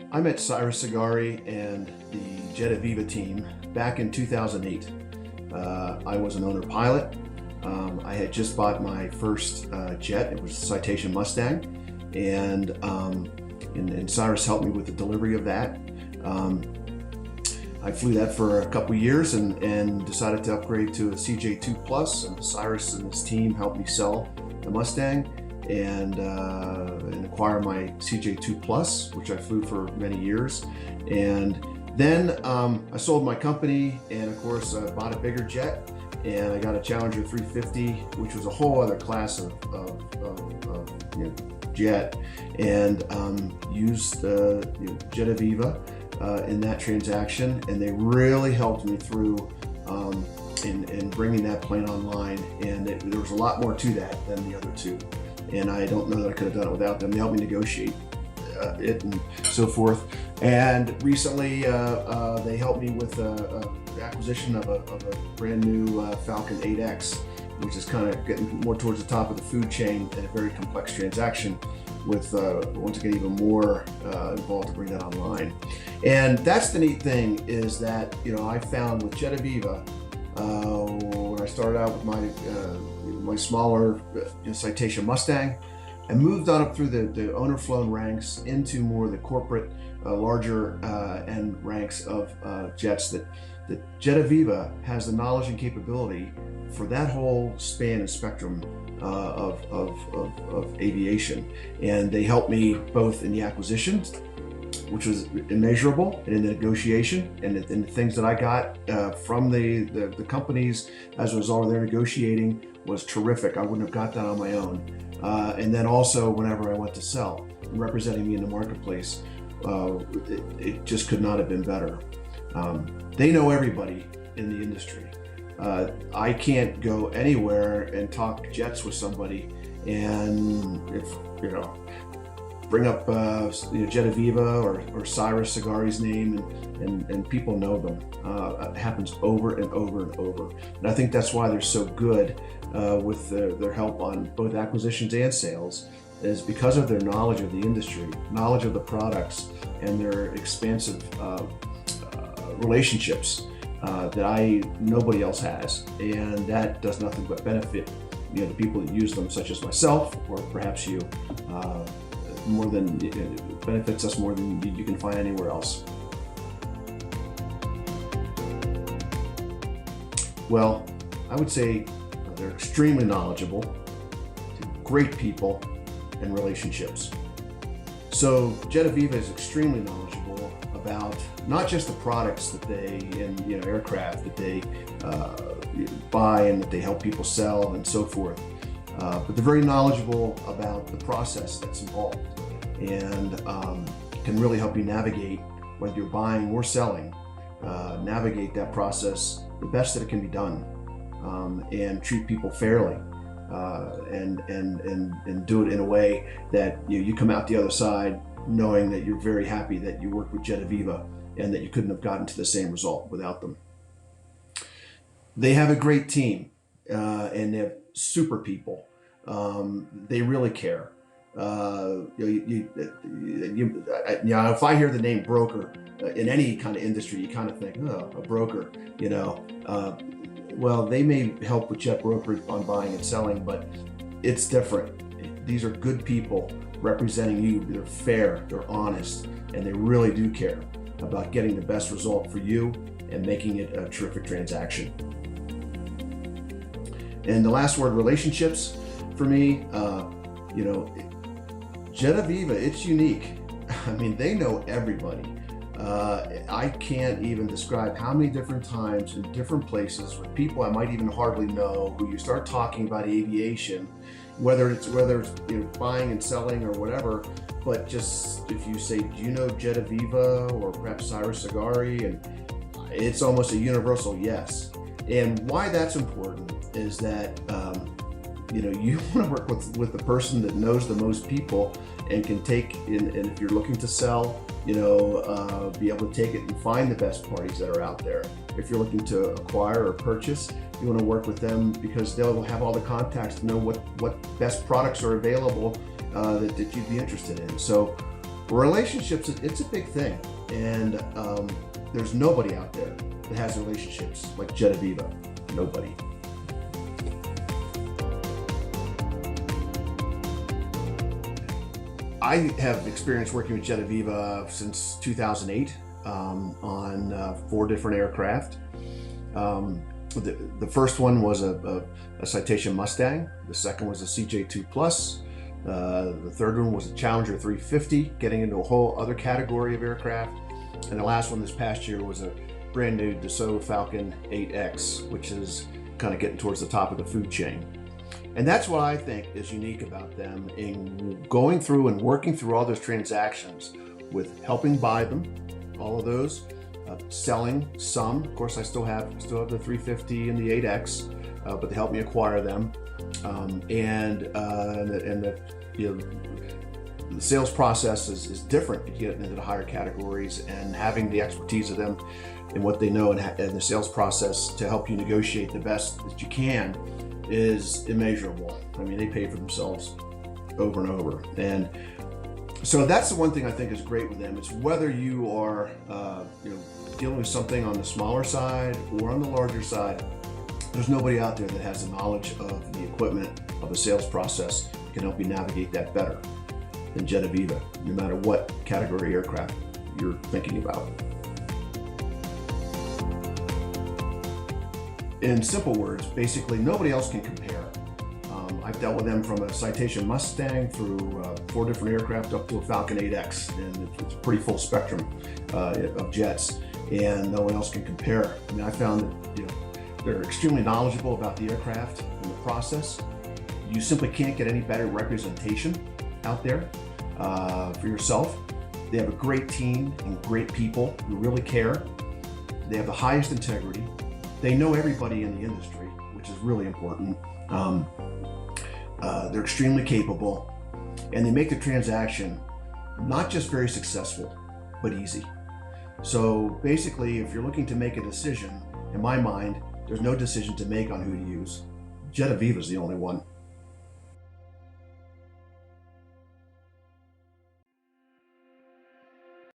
I met Cyrus Sagari and the Jet Aviva team back in 2008. I was an owner pilot. I had just bought my first jet. It was a Citation Mustang, and Cyrus helped me with the delivery of that. I flew that for a couple years and decided to upgrade to a CJ2 Plus, and Cyrus and his team helped me sell the Mustang and acquire my CJ2 Plus, which I flew for many years. And then I sold my company, and of course I bought a bigger jet, and I got a Challenger 350, which was a whole other class of jet, and used Jet Aviva in that transaction, and they really helped me through in bringing that plane online. And there was a lot more to that than the other two, and I don't know that I could have done it without them. They helped me negotiate it and so forth. And recently they helped me with the acquisition of a brand new Falcon 8X, which is kind of getting more towards the top of the food chain, and a very complex transaction with once again even more involved to bring that online. And that's the neat thing, is that I found with Jet Aviva, when I started out with my smaller Citation Mustang, I moved on up through the owner flown ranks into more of the corporate larger end ranks of jets, that Jet Aviva has the knowledge and capability for that whole span and spectrum of aviation. And they helped me both in the acquisition, which was immeasurable, and in the negotiation, and the things that I got from the companies as a result of their negotiating was terrific. I wouldn't have got that on my own. And then also whenever I went to sell, and representing me in the marketplace, it just could not have been better. They know everybody in the industry. I can't go anywhere and talk jets with somebody, and if bring up Jet Aviva or Cyrus Sagari's name, and people know them. It happens over and over and over, and I think that's why they're so good with their help on both acquisitions and sales, is because of their knowledge of the industry, knowledge of the products, and their expansive relationships that nobody else has, and that does nothing but benefit the people that use them, such as myself, or perhaps you. It benefits us more than you can find anywhere else. Well, I would say they're extremely knowledgeable, great people, and relationships. So Jet Aviva is extremely knowledgeable about not just the products that they and aircraft that they buy and that they help people sell and so forth, but they're very knowledgeable about the process that's involved, and can really help you navigate, whether you're buying or selling, navigate that process the best that it can be done, and treat people fairly, and do it in a way that you come out the other side knowing that you're very happy that you worked with Jet Aviva, and that you couldn't have gotten to the same result without them. They have a great team, and they have super people. They really care. If I hear the name broker in any kind of industry, you kind of think, oh, a broker, well, they may help with jet brokerage on buying and selling, but it's different. These are good people representing you. They're fair, they're honest, and they really do care about getting the best result for you and making it a terrific transaction. And the last word, relationships, for me, Jet Aviva, it's unique. I mean, they know everybody. I can't even describe how many different times in different places with people I might even hardly know, who you start talking about aviation, whether it's buying and selling or whatever, but just if you say, do you know Jet Aviva or perhaps Cyrus Sagari, and it's almost a universal yes. And why that's important is that you want to work with the person that knows the most people and can take in, and if you're looking to sell, be able to take it and find the best parties that are out there. If you're looking to acquire or purchase, you want to work with them because they'll have all the contacts to know what best products are available that you'd be interested in. So Relationships, it's a big thing, and there's nobody out there that has relationships like Jet Aviva. Nobody. I have experience working with Jet Aviva since 2008 on 4 different aircraft. The first one was a Citation Mustang. The second was a CJ2 Plus. The third one was a Challenger 350, getting into a whole other category of aircraft. And the last one this past year was a brand new Dassault Falcon 8X, which is kind of getting towards the top of the food chain. And that's what I think is unique about them in going through and working through all those transactions with helping buy them, all of those, selling some. Of course, I still have the 350 and the 8X, but they help me acquire them. The sales process is different to get into the higher categories, and having the expertise of them and what they know and the sales process to help you negotiate the best that you can is immeasurable. I mean, they pay for themselves over and over. And so that's the one thing I think is great with them. It's whether you are dealing with something on the smaller side or on the larger side, there's nobody out there that has the knowledge of the equipment, of the sales process, that can help you navigate that better than Jet Aviva, no matter what category aircraft you're thinking about. In simple words, basically nobody else can compare. I've dealt with them from a Citation Mustang through 4 different aircraft up to a Falcon 8X, and it's a pretty full spectrum of jets, and no one else can compare. I mean, I found that they're extremely knowledgeable about the aircraft and the process. You simply can't get any better representation out there for yourself. They have a great team and great people who really care. They have the highest integrity. They know everybody in the industry, which is really important. They're extremely capable, and they make the transaction not just very successful, but easy. So basically, if you're looking to make a decision, in my mind, there's no decision to make on who to use. Jet Aviva is the only one.